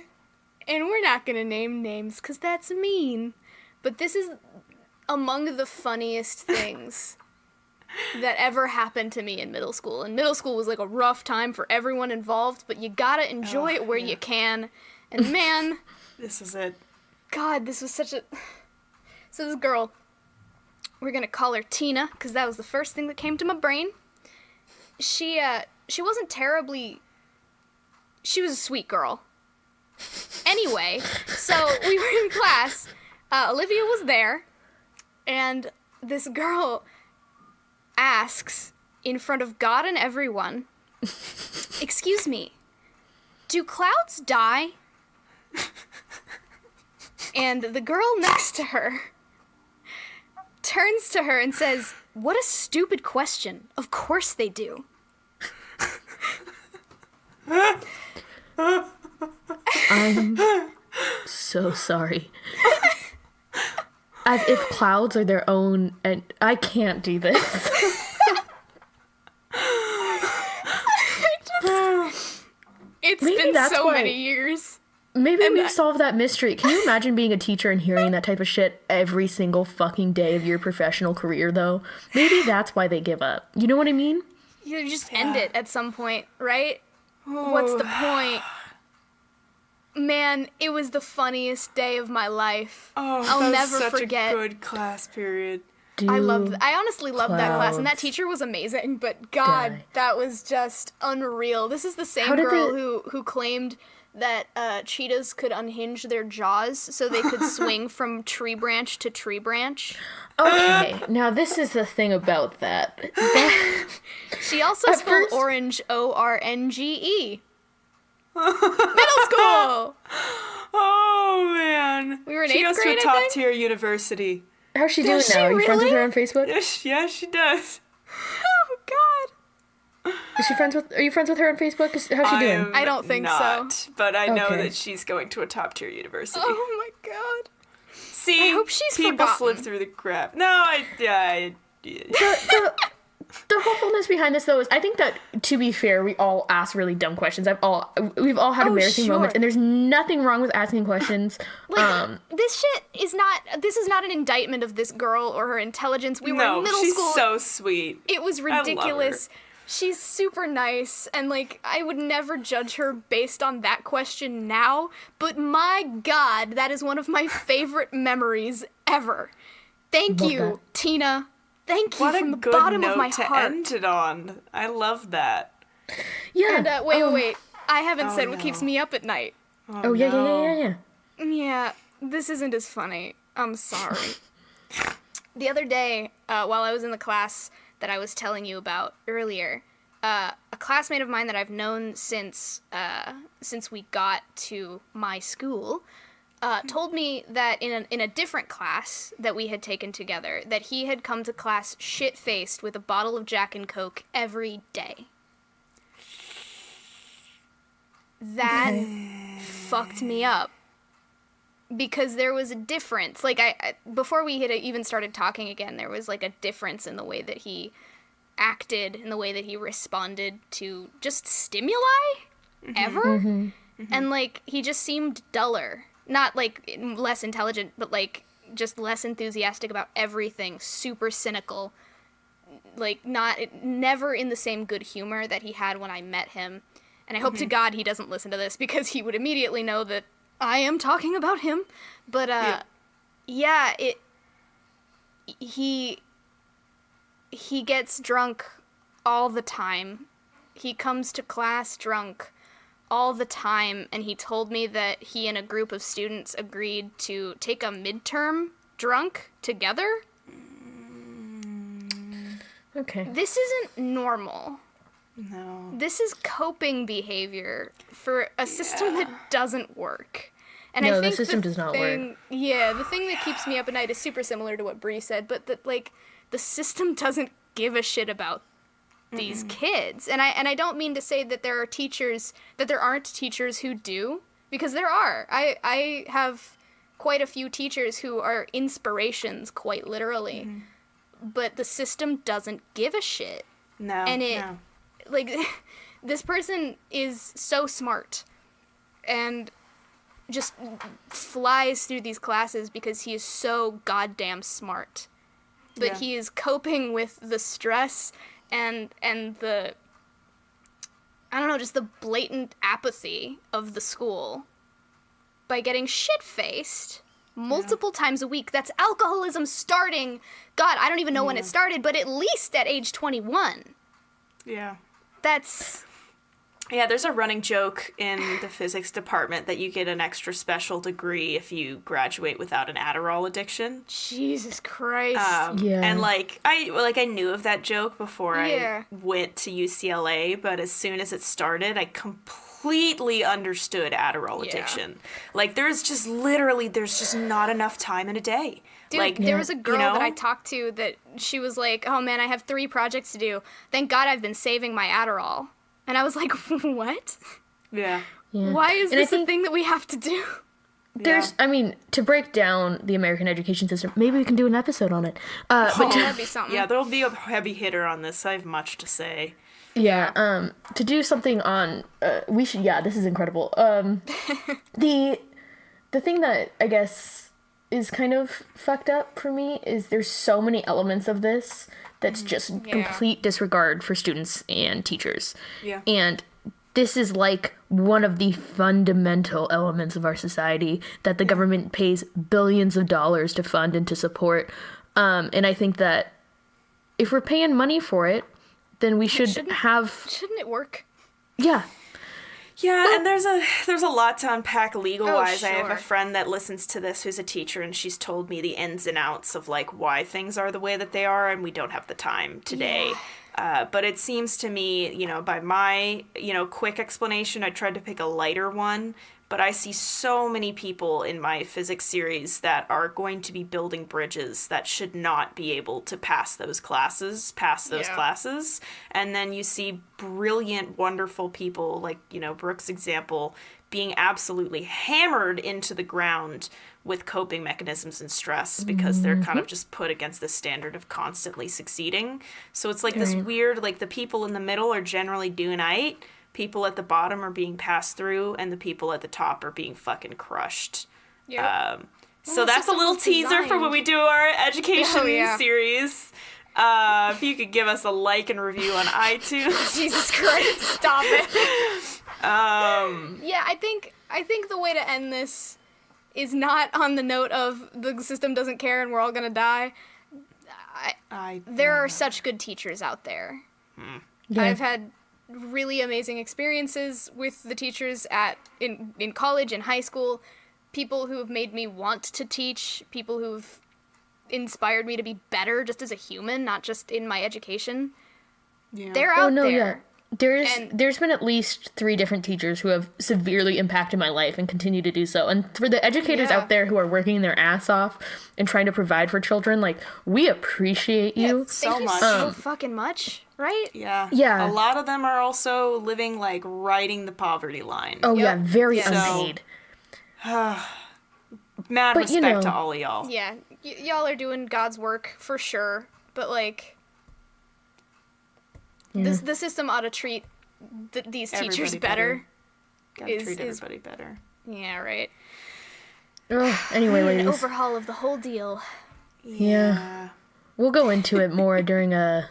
And we're not gonna name names, because that's mean. But this is among the funniest things that ever happened to me in middle school. And middle school was like a rough time for everyone involved, but you gotta enjoy it where you can. And man... This is it. God, this was such a... So this girl, we're gonna call her Tina, because that was the first thing that came to my brain. She wasn't terribly... She was a sweet girl. Anyway, so we were in class... Olivia was there, and this girl asks, in front of God and everyone, "Excuse me, do clouds die?" And the girl next to her turns to her and says, "What a stupid question. Of course they do." I'm so sorry. As if clouds are their own, and I can't do this. It's Maybe been that's so why- many years. Maybe we've solved that mystery. Can you imagine being a teacher and hearing that type of shit every single fucking day of your professional career, though? Maybe that's why they give up. You know what I mean? You just end it at some point, right? What's the point? Man, it was the funniest day of my life. Oh, I'll that was never such forget. a good class period. I honestly loved that class, and that clouds teacher was amazing, but God, die? that was just unreal. This is the same How did girl the- who claimed that cheetahs could unhinge their jaws so they could swing from tree branch to tree branch. Okay, now this is the thing about that. She also At spelled first- orange O-R-N-G-E. Middle school! Oh man, We were in she 8th goes grade, to I a think? top tier university. How's she doing Does she now? Are you friends with really? her on Facebook? Yeah, she does. Oh, God. Are you friends with her on Facebook? How's she doing? am I don't think so. not, but I know Okay. that she's going to a top tier university. Oh, my God. See, I hope she's people forgotten. slip through the crap. No, I The hopefulness behind this, though, is I think that, to be fair, we all ask really dumb questions. We've all had embarrassing sure. moments, and there's nothing wrong with asking questions. This shit is not an indictment of this girl or her intelligence. We were no, in middle she's school. so sweet. It was love her. ridiculous. She's super nice, and like I would never judge her based on that question now, but my God, that is one of my favorite memories ever. Thank Love you, that. Tina. Thank you What from a the good bottom note of my to heart. end it on. I love that. Yeah. And wait. I haven't said what keeps me up at night. Oh, yeah. Yeah, this isn't as funny. I'm sorry. The other day, while I was in the class that I was telling you about earlier, a classmate of mine that I've known since we got to my school told me that in a different class that we had taken together, that he had come to class shit-faced with a bottle of Jack and Coke every day. That fucked me up. Because there was a difference. Like, I before we had even started talking again, there was, like, a difference in the way that he acted, in the way that he responded to just stimuli, ever. And, like, he just seemed duller. Not, like, less intelligent, but, like, just less enthusiastic about everything. Super cynical. Like, never in the same good humor that he had when I met him. And I hope to God he doesn't listen to this, because he would immediately know that I am talking about him. But, he gets drunk all the time. He comes to class drunk all the time, and he told me that he and a group of students agreed to take a midterm drunk together. Okay. This isn't normal. No. This is coping behavior for a system that doesn't work. And No, I think the system does not work. Yeah, the thing that keeps me up at night is super similar to what Bree said, but that, like, the system doesn't give a shit about these kids. And I don't mean to say that there aren't teachers who do, because there are. I have quite a few teachers who are inspirations, quite literally. But the system doesn't give a shit. No. And no. Like, this person is so smart and just flies through these classes because he is so goddamn smart. But he is coping with the stress and the, I don't know, just the blatant apathy of the school by getting shit-faced multiple times a week. That's alcoholism starting, God, I don't even know when it started, but at least at age 21. Yeah. That's... Yeah, there's a running joke in the physics department that you get an extra special degree if you graduate without an Adderall addiction. Jesus Christ. Yeah. And I knew of that joke before Yeah. I went to UCLA, but as soon as it started, I completely understood Adderall addiction. Like, there's just not enough time in a day. Dude, Like, there was a girl you know? that I talked to that she was like, oh man, I have 3 projects to do. Thank God I've been saving my Adderall. And I was like, what? Yeah. Why is And I this a think- thing that we have to do? There's, I mean, to break down the American education system, maybe we can do an episode on it. But That'd be something. Yeah, there'll be a heavy hitter on this. I have much to say. to do something on, we should, this is incredible. The thing that I guess is kind of fucked up for me is there's so many elements of this that's just complete disregard for students and teachers. Yeah. And this is like one of the fundamental elements of our society that the government pays billions of dollars to fund and to support. And I think that if we're paying money for it, then we should have... Shouldn't it work? Yeah. Yeah, and there's a lot to unpack legal-wise. Oh, I have sure. a friend that listens to this who's a teacher, and she's told me the ins and outs of, like, why things are the way that they are, and we don't have the time today. But it seems to me, by my, quick explanation, I tried to pick a lighter one, but I see so many people in my physics series that are going to be building bridges that should not be able to pass those classes. And then you see brilliant, wonderful people, like, Brooke's example, being absolutely hammered into the ground with coping mechanisms and stress because they're kind of just put against the standard of constantly succeeding. So it's like this weird, like, the people in the middle are generally doing aight, people at the bottom are being passed through, and the people at the top are being fucking crushed. Yep. So that's a little teaser for when we do our education series. If you could give us a like and review on iTunes. Jesus Christ, stop it. Yeah, I think the way to end this is not on the note of the system doesn't care and we're all gonna die. There are such good teachers out there. Yeah. I've had really amazing experiences with the teachers in college and high school, people who have made me want to teach, people who've inspired me to be better just as a human, not just in my education. Yeah. They're out there. Yeah. There's been at least 3 different teachers who have severely impacted my life and continue to do so. And for the educators out there who are working their ass off and trying to provide for children, like, we appreciate you. Thank you much. so fucking much, right? Yeah. Yeah. A lot of them are also living, like, riding the poverty line. Oh, yeah, very Yes. unpaid. Mad But, respect you know, to all of y'all. Yeah, y'all are doing God's work for sure, but like, the system ought to treat these teachers Everybody better. Gotta treat is- everybody better. Yeah, right. Ugh, anyway, An ladies, overhaul of the whole deal. yeah, we'll go into it more during a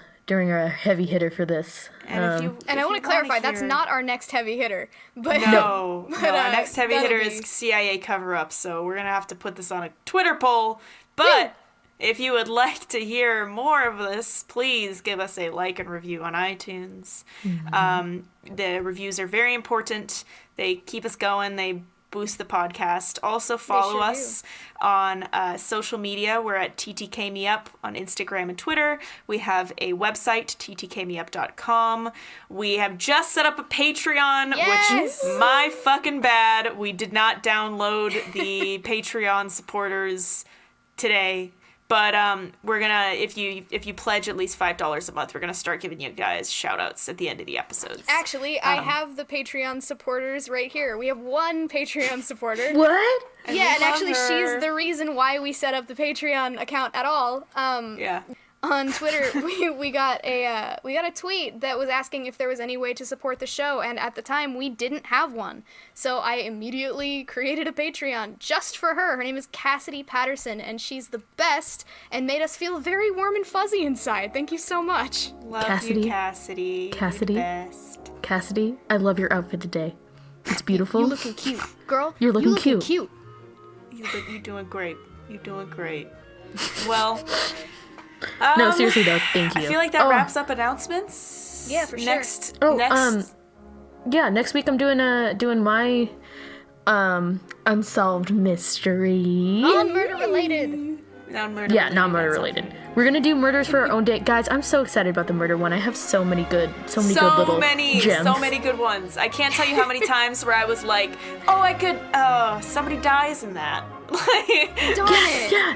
heavy hitter for this. And if you And I want to clarify, that's not our next heavy hitter. But No, But, our next heavy that'll hitter be- is CIA cover-up, so we're gonna have to put this on a Twitter poll. But if you would like to hear more of this, please give us a like and review on iTunes. The reviews are very important. They keep us going. They boost the podcast. Also follow sure us on social media. We're at TTKMeUp on Instagram and Twitter. We have a website, ttkmeup.com. We have just set up a Patreon, Yes! which my fucking bad. We did not download the Patreon supporters today. But we're gonna, if you pledge at least $5 a month, we're gonna start giving you guys shout outs at the end of the episodes. Actually, I have the Patreon supporters right here. We have one Patreon supporter. What? Yeah, and love actually, her. she's the reason why we set up the Patreon account at all. Yeah. On Twitter, we got a tweet that was asking if there was any way to support the show, and at the time we didn't have one. So I immediately created a Patreon just for her. Her name is Cassidy Patterson, and she's the best and made us feel very warm and fuzzy inside. Thank you so much. Love Cassidy. you, Cassidy. Cassidy. You're the best. Cassidy, I love your outfit today. It's beautiful. You looking cute, girl. You're looking you cute. You're doing great. You're doing great. Well, No, seriously though, thank you. I feel like that Oh, wraps up announcements. Yeah, for sure. next, Oh, next, yeah, next week I'm doing my unsolved mystery. Non-murder related. non-murder. Yeah, not murder related. We're gonna do murders for our own day, guys. I'm so excited about the murder one. I have so many good So little many gems. good ones. I can't tell you how many times where I was like, oh, I could, somebody dies in that. Like, Darn it. Yeah.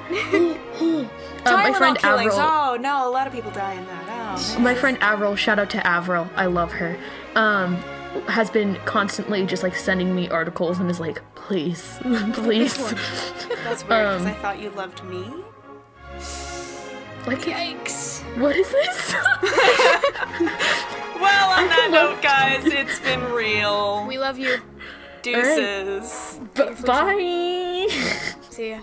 My Tylenol friend killings. Avril. Oh, no, a lot of people die in that. Oh, man. My friend Avril, shout out to Avril, I love her, has been constantly just like sending me articles and is like, please, please. That's weird, because I thought you loved me. Like, Yikes. what is this? Well, on that note, guys, it's been real. We love you. Deuces. Bye. See ya.